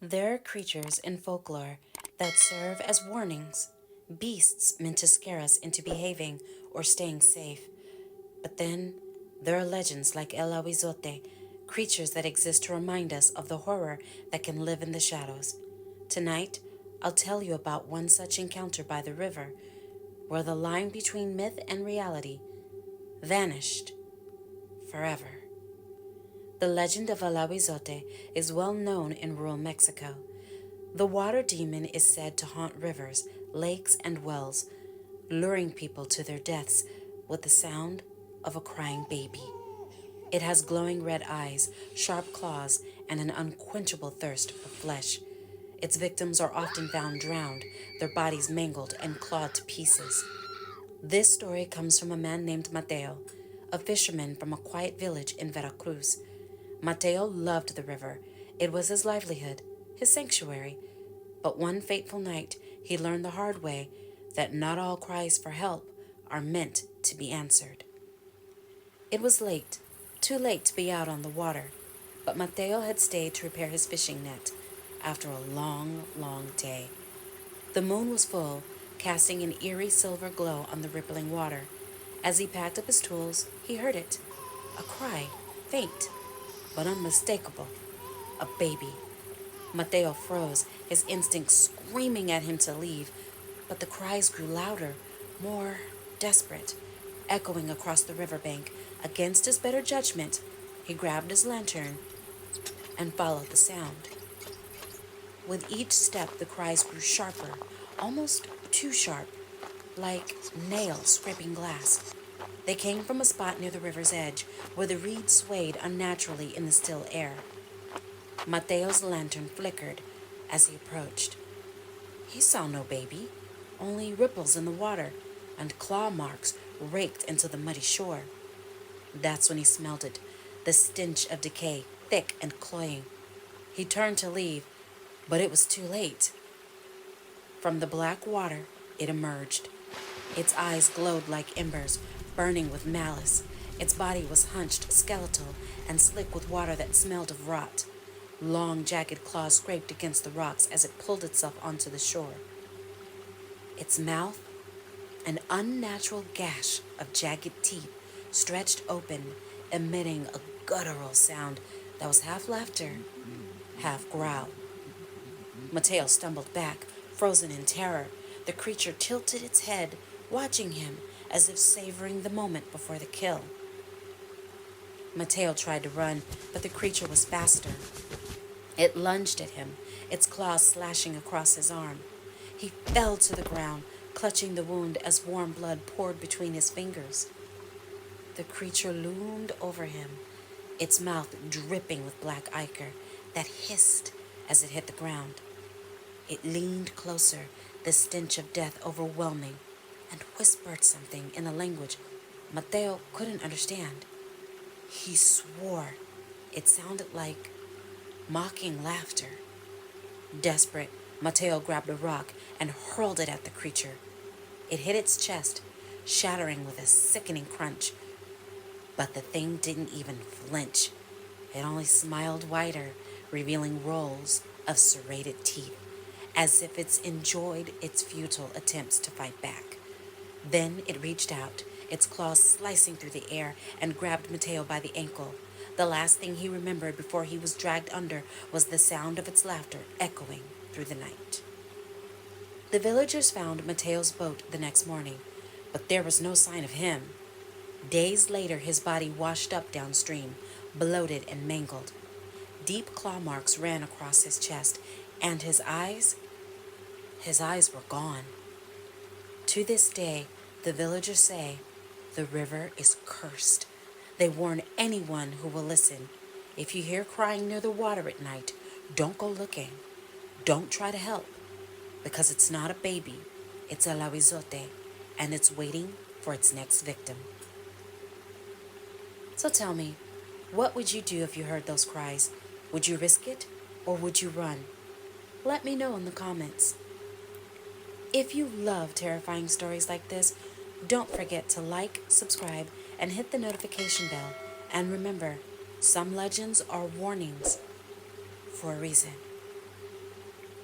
There are creatures in folklore that serve as warnings, beasts meant to scare us into behaving or staying safe. But then there are legends like El Ahuizote, creatures that exist to remind us of the horror that can live in the shadows. Tonight, I'll tell you about one such encounter by the river, where the line between myth and reality vanished forever. The legend of El Ahuizote is well known in rural Mexico. The water demon is said to haunt rivers, lakes, and wells, luring people to their deaths with the sound of a crying baby. It has glowing red eyes, sharp claws, and an unquenchable thirst for flesh. Its victims are often found drowned, their bodies mangled and clawed to pieces. This story comes from a man named Mateo, a fisherman from a quiet village in Veracruz. Mateo loved the river. It was his livelihood, his sanctuary. But one fateful night, he learned the hard way that not all cries for help are meant to be answered. It was late, too late to be out on the water, but Mateo had stayed to repair his fishing net after a long, long day. The moon was full, casting an eerie silver glow on the rippling water. As he packed up his tools, he heard it. A cry, faint but unmistakable. A baby. Mateo froze, his instincts screaming at him to leave, but the cries grew louder, more desperate, echoing across the riverbank. Against his better judgment, he grabbed his lantern and followed the sound. With each step, the cries grew sharper, almost too sharp, like nails scraping glass. They came from a spot near the river's edge, where the reeds swayed unnaturally in the still air. Mateo's lantern flickered as he approached. He saw no baby, only ripples in the water and claw marks raked into the muddy shore. That's when he smelled it, the stench of decay, thick and cloying. He turned to leave, but it was too late. From the black water, it emerged. Its eyes glowed like embers, burning with malice. Its body was hunched, skeletal, and slick with water that smelled of rot. Long, jagged claws scraped against the rocks as it pulled itself onto the shore. Its mouth, an unnatural gash of jagged teeth, stretched open, emitting a guttural sound that was half laughter, half growl. Mateo stumbled back, frozen in terror. The creature tilted its head, watching him as if savoring the moment before the kill. Mateo tried to run, but the creature was faster. It lunged at him, its claws slashing across his arm. He fell to the ground, clutching the wound as warm blood poured between his fingers. The creature loomed over him, its mouth dripping with black ichor that hissed as it hit the ground. It leaned closer, the stench of death overwhelming, and whispered something in a language Mateo couldn't understand. He swore. It sounded like mocking laughter. Desperate, Mateo grabbed a rock and hurled it at the creature. It hit its chest, shattering with a sickening crunch. But the thing didn't even flinch. It only smiled wider, revealing rows of serrated teeth, as if it enjoyed its futile attempts to fight back. Then it reached out, its claws slicing through the air, and grabbed Mateo by the ankle. The last thing he remembered before he was dragged under was the sound of its laughter echoing through the night. The villagers found Mateo's boat the next morning, but there was no sign of him. Days later, his body washed up downstream, bloated and mangled. Deep claw marks ran across his chest, and his eyes were gone. To this day, the villagers say the river is cursed. They warn anyone who will listen. If you hear crying near the water at night, don't go looking. Don't try to help, because it's not a baby. It's El Ahuizote, and it's waiting for its next victim. So tell me, what would you do if you heard those cries? Would you risk it, or would you run? Let me know in the comments. If you love terrifying stories like this, don't forget to like, subscribe, and hit the notification bell. And remember, some legends are warnings for a reason.